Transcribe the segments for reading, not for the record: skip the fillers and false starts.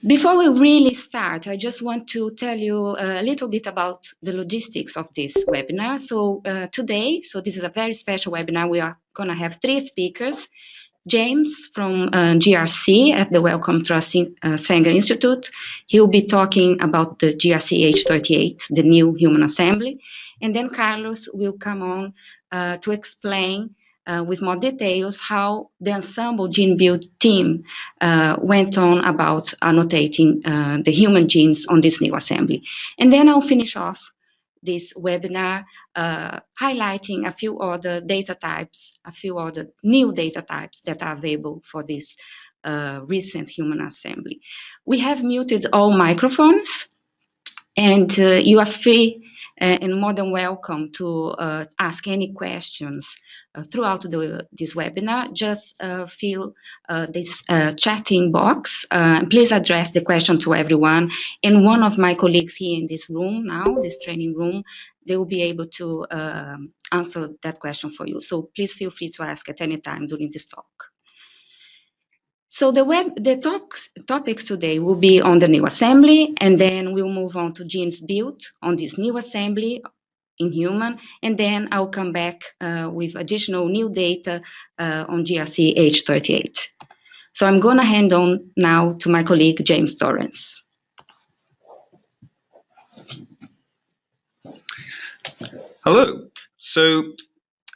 Before we really start, I just want to tell you a little bit about the logistics of this webinar. So today, this is a very special webinar. We are going to have 3 speakers. James from GRC at the Wellcome Trust Sanger Institute. He'll be talking about the GRCh38, the new human assembly. And then Carlos will come on to explain with more details how the Ensembl gene build team went on about annotating the human genes on this new assembly. And then I'll finish off this webinar highlighting a few other data types, a few other new data types that are available for this recent human assembly. We have muted all microphones, and you are free and more than welcome to ask any questions throughout this webinar. Just fill this chatting box. Please address the question to everyone. And one of my colleagues here in this room now, this training room, they will be able to answer that question for you. So please feel free to ask at any time during this talk. So the topics today will be on the new assembly, and then we'll move on to genes built on this new assembly in human, and then I'll come back with additional new data on GRCh38. So I'm going to hand on now to my colleague, James Torrance. Hello. So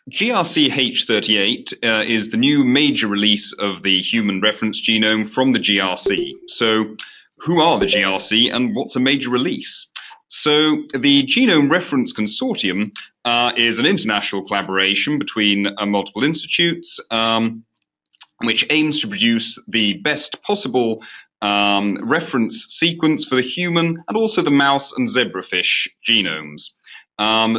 GRCh38 is the new major release of the human reference genome from the GRC. So who are the GRC and what's a major release? So the Genome Reference Consortium is an international collaboration between multiple institutes which aims to produce the best possible reference sequence for the human and also the mouse and zebrafish genomes.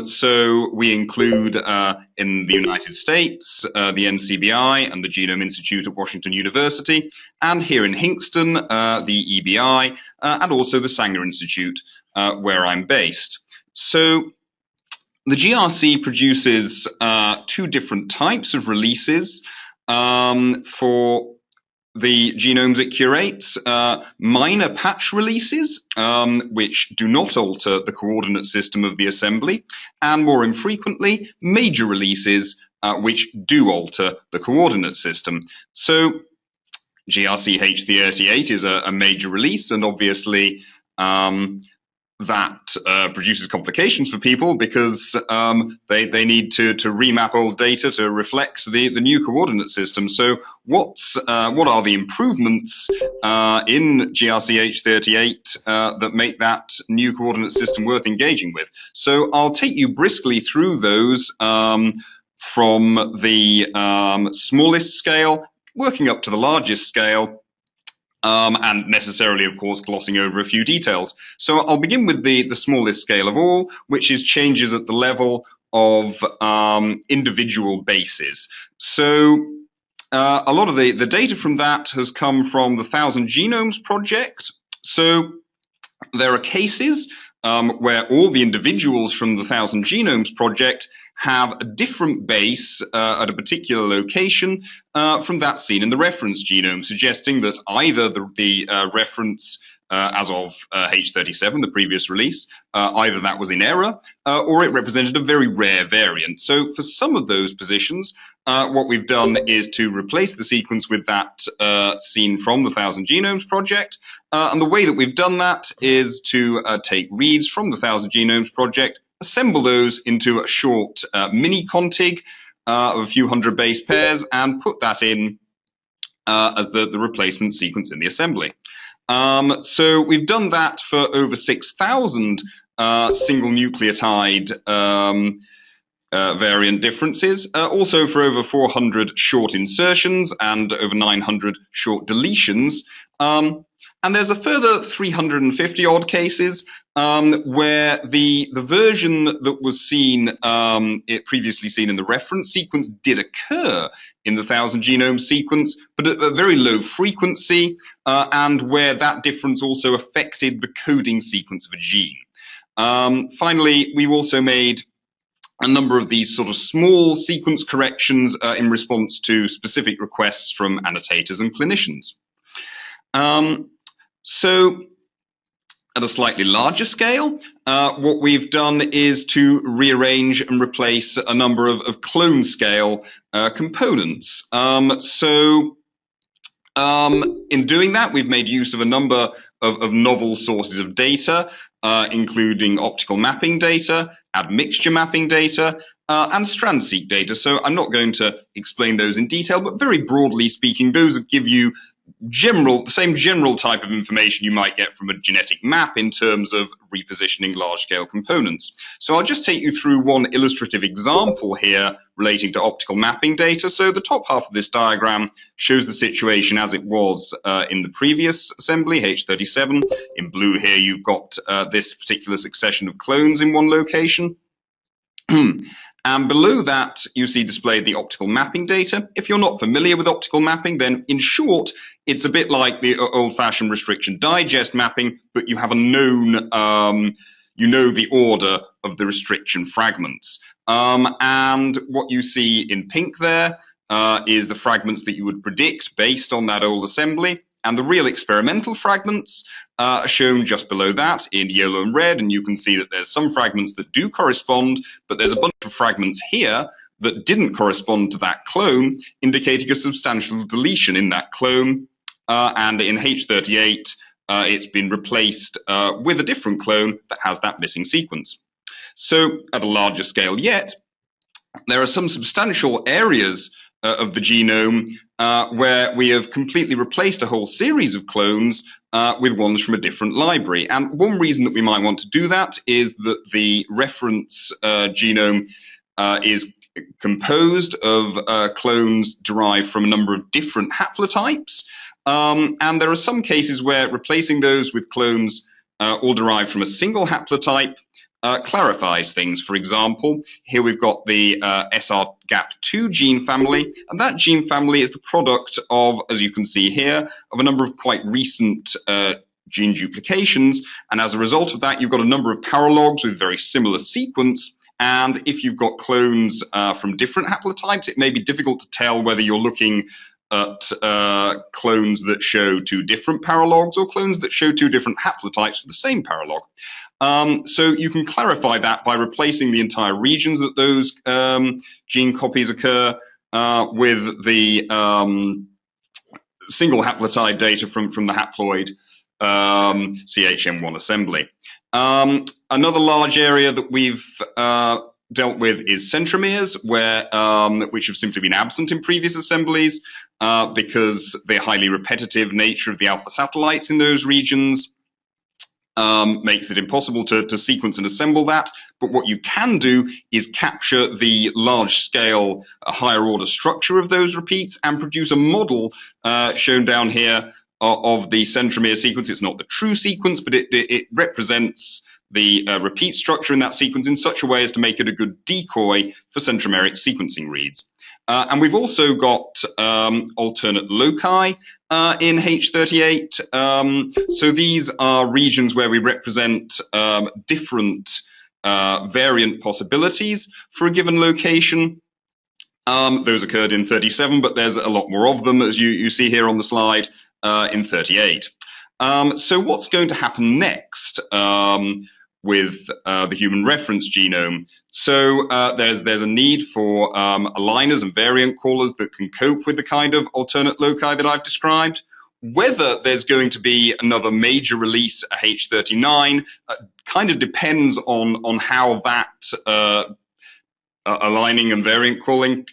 So we include in the United States, the NCBI and the Genome Institute at Washington University, and here in Hinxton, the EBI, and also the Sanger Institute, where I'm based. So the GRC produces 2 different types of releases for the genomes it curates, minor patch releases, which do not alter the coordinate system of the assembly, and more infrequently, major releases, which do alter the coordinate system. So GRCh38 is a major release, and obviously that produces complications for people because they need to remap old data to reflect the new coordinate system. So what are the improvements in GRCh38 that make that new coordinate system worth engaging with? So I'll take you briskly through those from the smallest scale, working up to the largest scale, and necessarily, of course, glossing over a few details. So I'll begin with the smallest scale of all, which is changes at the level of individual bases. So a lot of the data from that has come from the 1000 Genomes project. So there are cases where all the individuals from the 1000 Genomes project have a different base at a particular location from that seen in the reference genome, suggesting that either the reference as of H37, the previous release, either that was in error or it represented a very rare variant. So for some of those positions, what we've done is to replace the sequence with that seen from the 1000 Genomes project. And the way that we've done that is to take reads from the 1000 Genomes project, assemble those into a short mini config of a few hundred base pairs, and put that in as the replacement sequence in the assembly. So we've done that for over 6,000 single nucleotide variant differences, also for over 400 short insertions and over 900 short deletions. And there's a further 350 odd cases where the version that was seen, previously seen in the reference sequence, did occur in the 1000 genome sequence, but at a very low frequency, and where that difference also affected the coding sequence of a gene. Finally, we've also made a number of these sort of small sequence corrections in response to specific requests from annotators and clinicians. So at a slightly larger scale, what we've done is to rearrange and replace a number of clone scale components. In doing that, we've made use of a number of novel sources of data, including optical mapping data, admixture mapping data, and strand-seq data. So I'm not going to explain those in detail, but very broadly speaking, those give you the same general type of information you might get from a genetic map in terms of repositioning large-scale components. So I'll just take you through one illustrative example here relating to optical mapping data. So the top half of this diagram shows the situation as it was in the previous assembly, H37. In blue here, you've got this particular succession of clones in one location. And below that, you see displayed the optical mapping data. If you're not familiar with optical mapping, then in short, it's a bit like the old-fashioned restriction digest mapping, but you have a known, you know the order of the restriction fragments. And what you see in pink there is the fragments that you would predict based on that old assembly. And the real experimental fragments are shown just below that in yellow and red, and you can see that there's some fragments that do correspond, but there's a bunch of fragments here that didn't correspond to that clone, indicating a substantial deletion in that clone. And in H38, it's been replaced with a different clone that has that missing sequence. So at a larger scale yet, there are some substantial areas of the genome where we have completely replaced a whole series of clones with ones from a different library. And one reason that we might want to do that is that the reference genome is composed of clones derived from a number of different haplotypes. And there are some cases where replacing those with clones all derived from a single haplotype clarifies things. For example, here we've got the SRGAP2 gene family, and that gene family is the product of, as you can see here, of a number of quite recent gene duplications, and as a result of that, you've got a number of paralogs with very similar sequence. And if you've got clones from different haplotypes, it may be difficult to tell whether you're looking at clones that show two different paralogs or clones that show two different haplotypes for the same paralog. So you can clarify that by replacing the entire regions that those gene copies occur with the single haplotide data from the haploid CHM1 assembly. Another large area that we've dealt with is centromeres, which have simply been absent in previous assemblies because the highly repetitive nature of the alpha satellites in those regions makes it impossible to sequence and assemble that. But what you can do is capture the large-scale, higher order structure of those repeats and produce a model shown down here of the centromere sequence. It's not the true sequence, but it represents the repeat structure in that sequence in such a way as to make it a good decoy for centromeric sequencing reads. And we've also got alternate loci in H38. So these are regions where we represent different variant possibilities for a given location. Those occurred in 37, but there's a lot more of them, as you see here on the slide, in 38. So what's going to happen next with the human reference genome? So there's a need for aligners and variant callers that can cope with the kind of alternate loci that I've described. Whether there's going to be another major release at H39 kind of depends on how that aligning and variant calling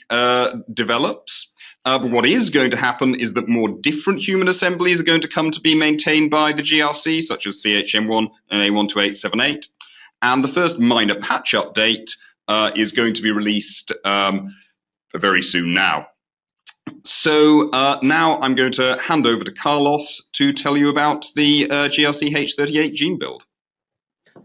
develops. But what is going to happen is that more different human assemblies are going to come to be maintained by the GRC, such as CHM1 and A12878. And the first minor patch update is going to be released very soon now. So now I'm going to hand over to Carlos to tell you about the GRCh38 gene build.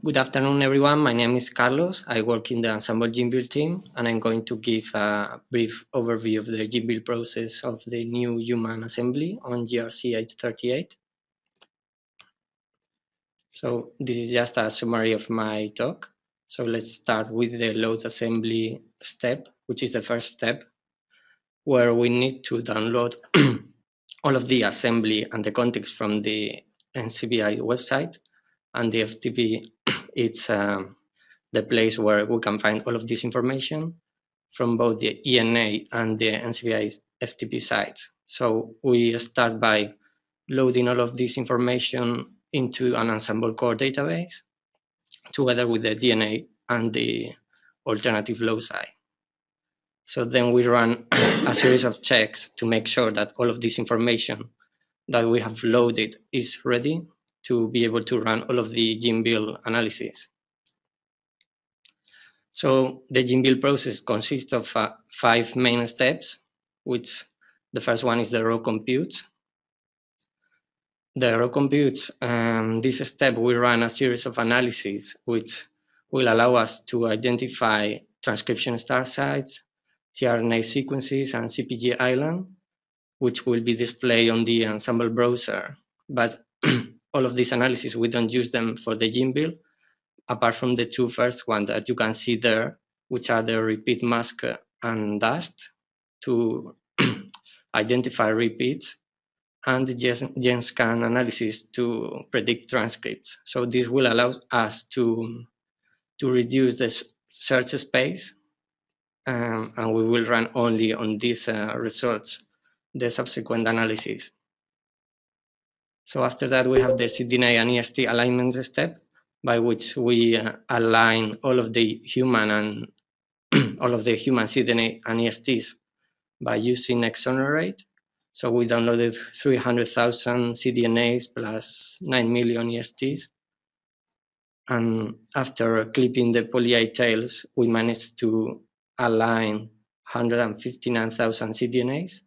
Good afternoon, everyone. My name is Carlos. I work in the Ensembl gene build team, and I'm going to give a brief overview of the gene build process of the new human assembly on GRCh38. So this is just a summary of my talk. So let's start with the load assembly step, which is the first step, where we need to download all of the assembly and the context from the NCBI website, and the FTP it's the place where we can find all of this information from both the ENA and the NCBI FTP sites. So we start by loading all of this information into an Ensembl core database together with the DNA and the alternative loci. So then we run a series of checks to make sure that all of this information that we have loaded is ready to be able to run all of the GenBuild analysis. So the GenBuild process consists of 5 main steps, which the first one is the raw compute. The raw compute, this step will run a series of analyses which will allow us to identify transcription start sites, tRNA sequences, and CpG island, which will be displayed on the Ensembl browser. But all of these analyses, we don't use them for the GenBuild, apart from the 2 first ones that you can see there, which are the repeat mask and dust to identify repeats, and the GenScan analysis to predict transcripts. So this will allow us to reduce the search space, and we will run only on these results the subsequent analysis. So after that, we have the cDNA and EST alignment step, by which we align all of the human and all of the human cDNA and ESTs by using Exonerate. So we downloaded 300,000 cDNAs plus 9 million ESTs. And after clipping the poly A tails, we managed to align 159,000 cDNAs.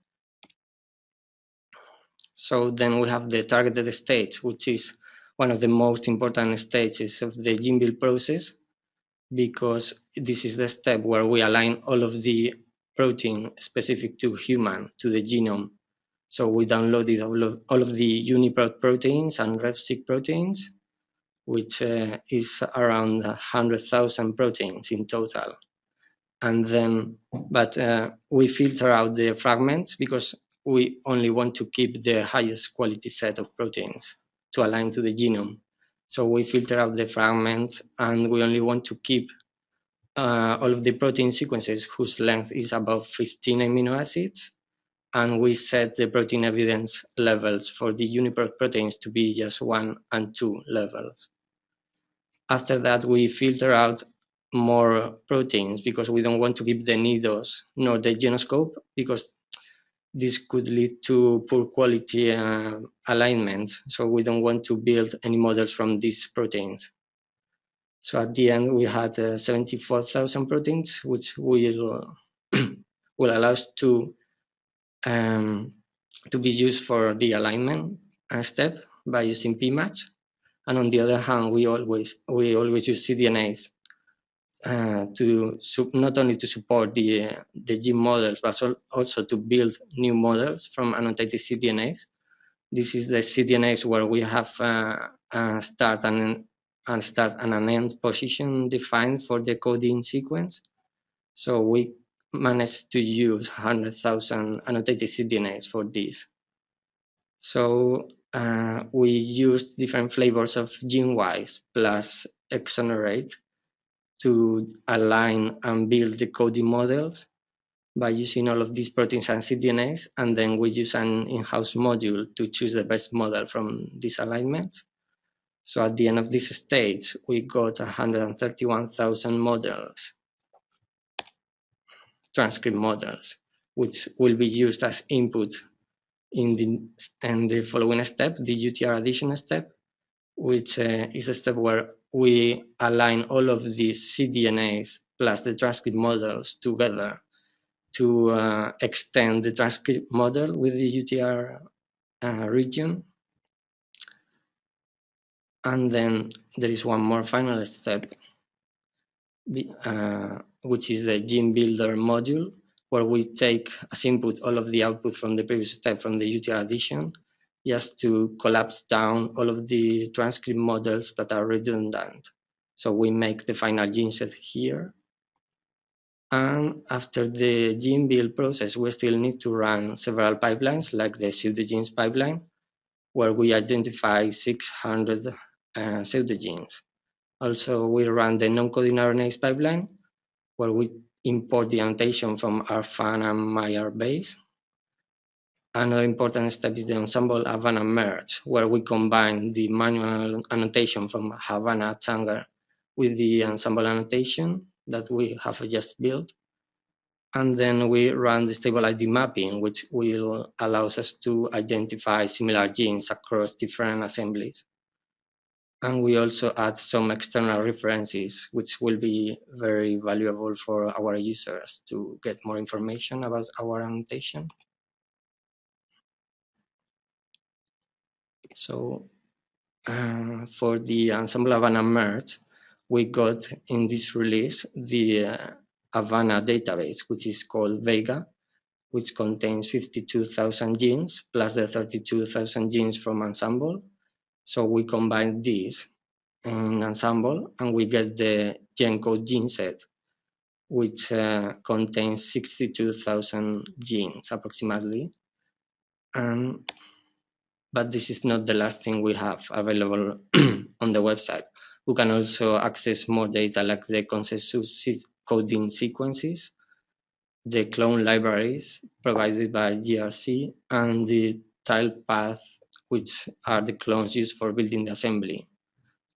So then we have the targeted stage, which is one of the most important stages of the GenBuild process, because this is the step where we align all of the protein specific to human, to the genome. So we downloaded all of the UniProt proteins and RefSeq proteins, which is around 100,000 proteins in total. And then, but we filter out the fragments because we only want to keep the highest quality set of proteins to align to the genome. So we filter out the fragments, and we only want to keep all of the protein sequences whose length is above 15 amino acids, and we set the protein evidence levels for the UniProt proteins to be just 1 and 2 levels. After that, we filter out more proteins because we don't want to keep the NIDOS nor the genoscope, because this could lead to poor quality alignments. So we don't want to build any models from these proteins. So at the end, we had 74,000 proteins, which will allow us to be used for the alignment step by using pmatch. And on the other hand, we always use cDNAs to not only to support the gene models, but also to build new models from annotated cDNAs. This is the cDNAs where we have a start and an end position defined for the coding sequence. So we managed to use 100,000 annotated cDNAs for this. So we used different flavors of GenWise plus Exonerate to align and build the coding models by using all of these proteins and cDNAs, and then we use an in-house module to choose the best model from these alignments. So at the end of this stage, we got 131,000 models, transcript models, which will be used as input in the following step, the UTR addition step, which is a step where we align all of these cDNAs plus the transcript models together to extend the transcript model with the UTR region. And then there is one more final step, which is the gene builder module, where we take as input all of the output from the previous step from the UTR addition, just to collapse down all of the transcript models that are redundant. So we make the final gene set here. And after the gene build process, we still need to run several pipelines, like the pseudogenes pipeline, where we identify 600 pseudogenes. Also, we run the non-coding RNase pipeline, where we import the annotation from our FAN and MyR base. Another important step is the Ensembl Havana merge, where we combine the manual annotation from Havana Tanger with the Ensembl annotation that we have just built. And then we run the stable ID mapping, which will allow us to identify similar genes across different assemblies. And we also add some external references, which will be very valuable for our users to get more information about our annotation. So for the Ensembl Havana merge, we got in this release the Havana database, which is called Vega, which contains 52,000 genes plus the 32,000 genes from Ensembl. So we combine these in Ensembl and we get the GENCODE gene set, which contains 62,000 genes approximately. But this is not the last thing we have available on the website. We can also access more data like the consensus coding sequences, the clone libraries provided by GRC, and the tile path, which are the clones used for building the assembly,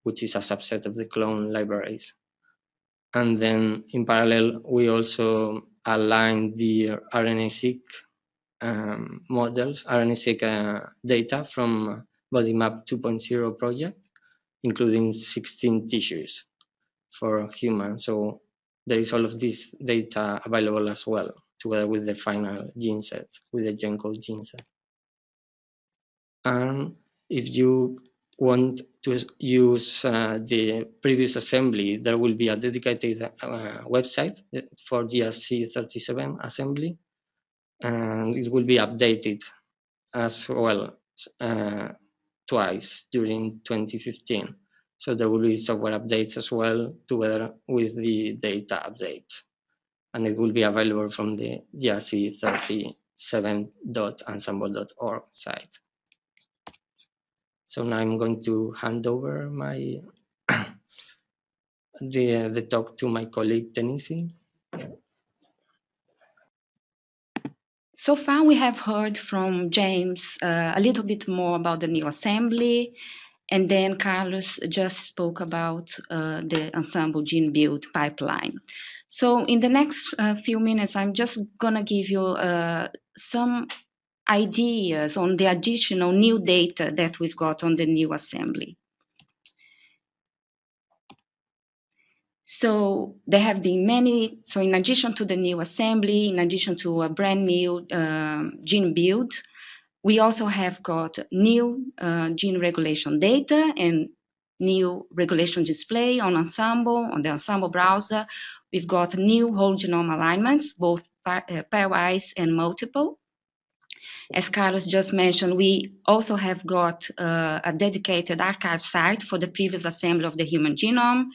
which is a subset of the clone libraries. And then in parallel, we also align the RNA-seq models, RNA-seq data from BodyMap 2.0 project, including 16 tissues for humans. So there is all of this data available as well, together with the final gene set, with the GENCODE gene set. And if you want to use the previous assembly, there will be a dedicated website for GRCh38 assembly, and it will be updated as well twice during 2015. So there will be software updates as well, together with the data updates. And it will be available from the grc38.ensembl.org site. So now I'm going to hand over my the talk to my colleague Denise. So far, we have heard from James a little bit more about the new assembly, and then Carlos just spoke about the Ensembl gene build pipeline. So in the next few minutes, I'm just gonna give you some ideas on the additional new data that we've got on the new assembly. So there have been many, so in addition to the new assembly, in addition to a brand new gene build, we also have got new gene regulation data and new regulation display on Ensembl, on the Ensembl browser. We've got new whole genome alignments, both pairwise and multiple. As Carlos just mentioned, we also have got a dedicated archive site for the previous assembly of the human genome.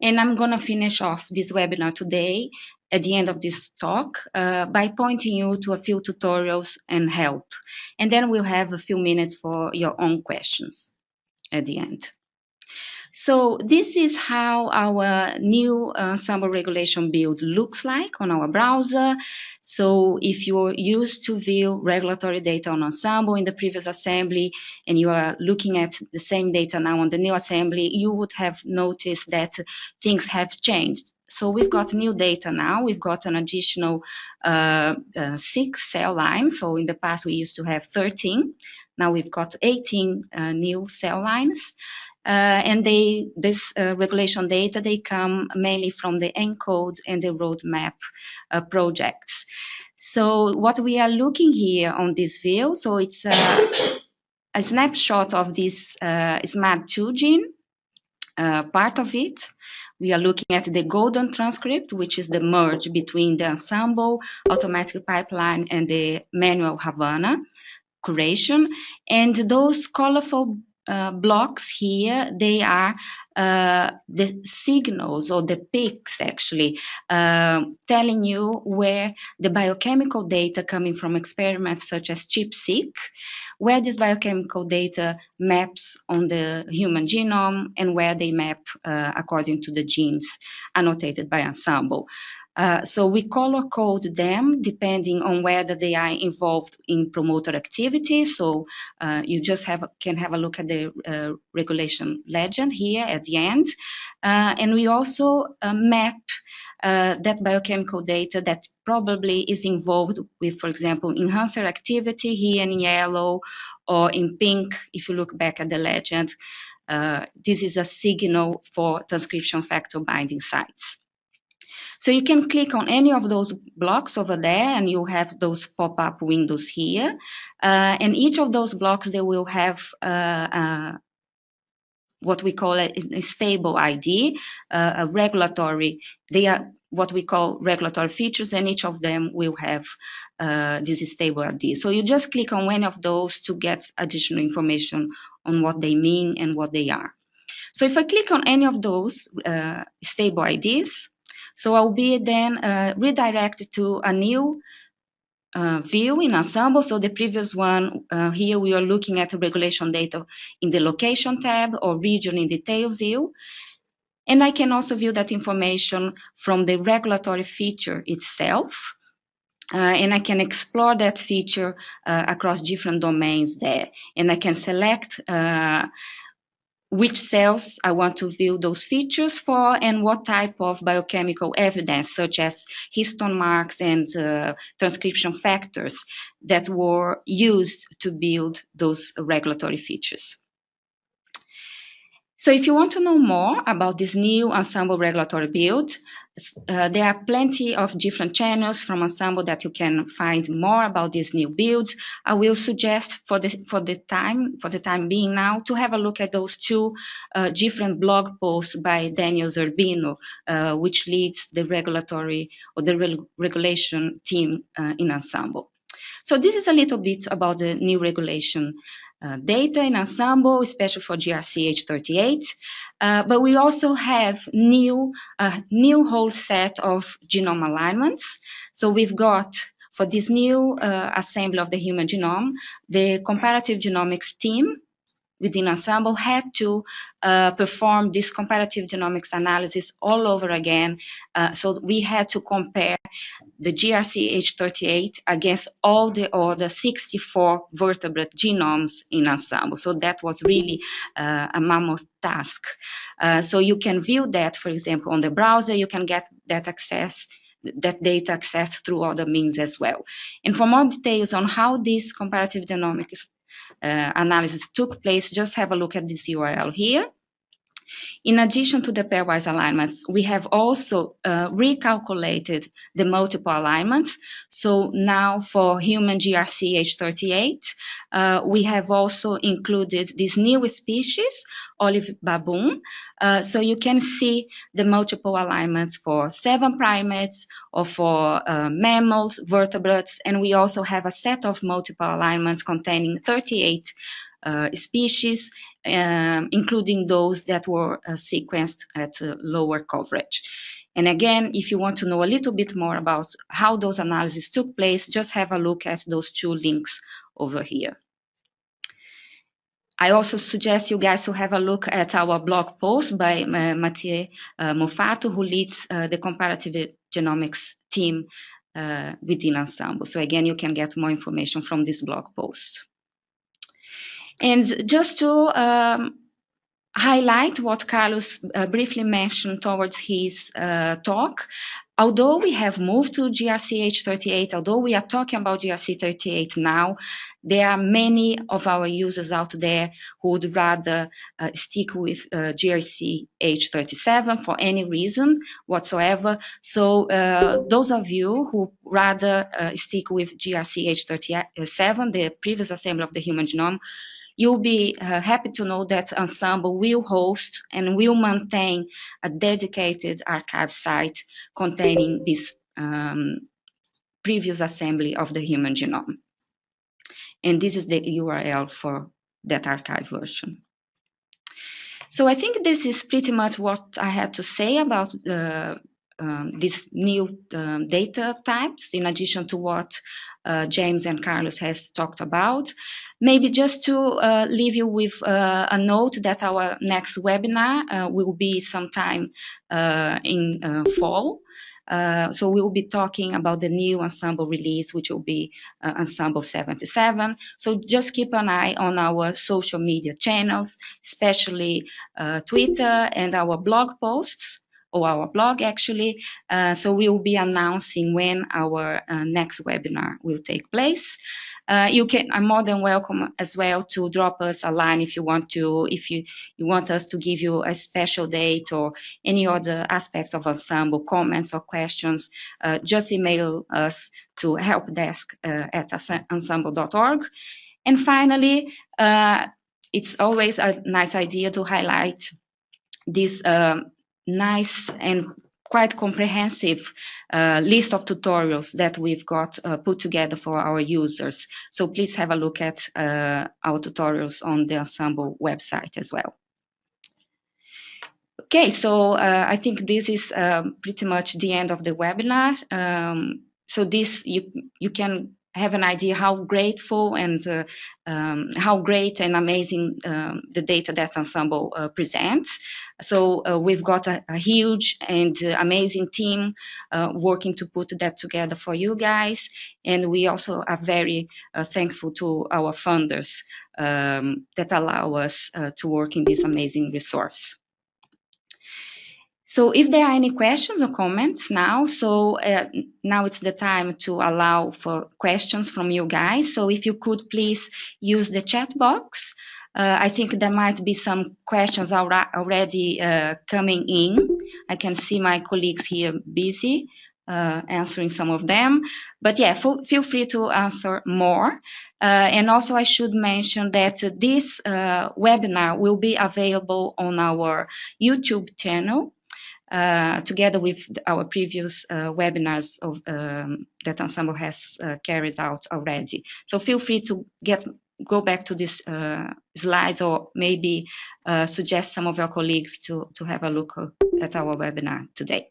And I'm going to finish off this webinar today at the end of this talk by pointing you to a few tutorials and help. And then we'll have a few minutes for your own questions at the end. So this is how our new Ensembl regulation build looks like on our browser. So if you're used to view regulatory data on Ensembl in the previous assembly, and you are looking at the same data now on the new assembly, you would have noticed that things have changed. So we've got new data now. We've got an additional 6 cell lines. So in the past, we used to have 13. Now we've got 18 new cell lines. And this regulation data, they come mainly from the ENCODE and the roadmap projects. So what we are looking here on this view, so it's a snapshot of this SMAD2 gene, part of it. We are looking at the golden transcript, which is the merge between the Ensembl automatic pipeline and the manual Havana curation. And those colorful blocks here, they are the signals or the peaks actually, telling you where the biochemical data coming from experiments such as ChIP-seq, where this biochemical data maps on the human genome and where they map according to the genes annotated by Ensembl. So we color code them depending on whether they are involved in promoter activity. So you just can have a look at the regulation legend here at the end. And we also map that biochemical data that probably is involved with, for example, enhancer activity here in yellow, or in pink, if you look back at the legend. This is a signal for transcription factor binding sites. So you can click on any of those blocks over there and you have those pop-up windows here. And each of those blocks, they will have what we call a stable ID, a regulatory, they are what we call regulatory features, and each of them will have this stable ID. So you just click on one of those to get additional information on what they mean and what they are. So if I click on any of those stable IDs, so I'll be then redirected to a new view in Ensembl. So the previous one, here we are looking at the regulation data in the location tab or region in detail view. And I can also view that information from the regulatory feature itself. And I can explore that feature across different domains there. And I can select which cells I want to view those features for and what type of biochemical evidence, such as histone marks and transcription factors that were used to build those regulatory features. So if you want to know more about this new Ensembl regulatory build, there are plenty of different channels from Ensembl that you can find more about this new build. I will suggest for the time being now to have a look at those two different blog posts by Daniel Zerbino, which leads the regulatory or the regulation team in Ensembl. So this is a little bit about the new regulation data in Ensembl, especially for GRCh38, but we also have new whole set of genome alignments. So we've got, for this new assembly of the human genome, the comparative genomics team within Ensembl had to perform this comparative genomics analysis all over again. So we had to compare the GRCh38 against all the other 64 vertebrate genomes in Ensembl. So that was really a mammoth task. So you can view that, for example, on the browser. You can get that data accessed through other means as well. And for more details on how this comparative genomics analysis took place, just have a look at this URL here. In addition to the pairwise alignments, we have also recalculated the multiple alignments. So now for human GRCh38, we have also included this new species, olive baboon. So you can see the multiple alignments for 7 primates or for mammals, vertebrates, and we also have a set of multiple alignments containing 38 species, including those that were sequenced at lower coverage. And again, if you want to know a little bit more about how those analyses took place, just have a look at those 2 links over here. I also suggest you guys to have a look at our blog post by Mathieu Mofato, who leads the comparative genomics team within Ensembl. So again, you can get more information from this blog post. And just to highlight what Carlos briefly mentioned towards his talk, although we have moved to GRCh38, although we are talking about GRCh38 now, there are many of our users out there who would rather stick with GRCh37 for any reason whatsoever. So those of you who rather stick with GRCh37, the previous assembly of the human genome, you'll be happy to know that Ensembl will host and will maintain a dedicated archive site containing this previous assembly of the human genome. And this is the URL for that archive version. So I think this is pretty much what I had to say about these new data types, in addition to what James and Carlos has talked about. Maybe just to leave you with a note that our next webinar will be sometime in fall. So we will be talking about the new Ensembl release, which will be Ensembl 77. So just keep an eye on our social media channels, especially Twitter and our blog posts, or our blog actually. So we will be announcing when our next webinar will take place. You are more than welcome as well to drop us a line if you want to, if you want us to give you a special date or any other aspects of Ensembl, comments or questions. Just email us to helpdesk@ensembl.org. And finally, it's always a nice idea to highlight this nice and quite comprehensive list of tutorials that we've got put together for our users. So please have a look at our tutorials on the Ensembl website as well. Okay, so I think this is pretty much the end of the webinar. So this, you can have an idea how grateful and how great and amazing the data that Ensembl presents. So we've got a huge and amazing team working to put that together for you guys. And we also are very thankful to our funders that allow us to work in this amazing resource. So if there are any questions or comments now, so now it's the time to allow for questions from you guys. So if you could please use the chat box. I think there might be some questions already coming in. I can see my colleagues here busy answering some of them. But yeah, feel free to answer more. And also I should mention that this webinar will be available on our YouTube channel. Together with our previous webinars that Ensembl has carried out already. So feel free to go back to these slides, or maybe suggest some of your colleagues to have a look at our webinar today.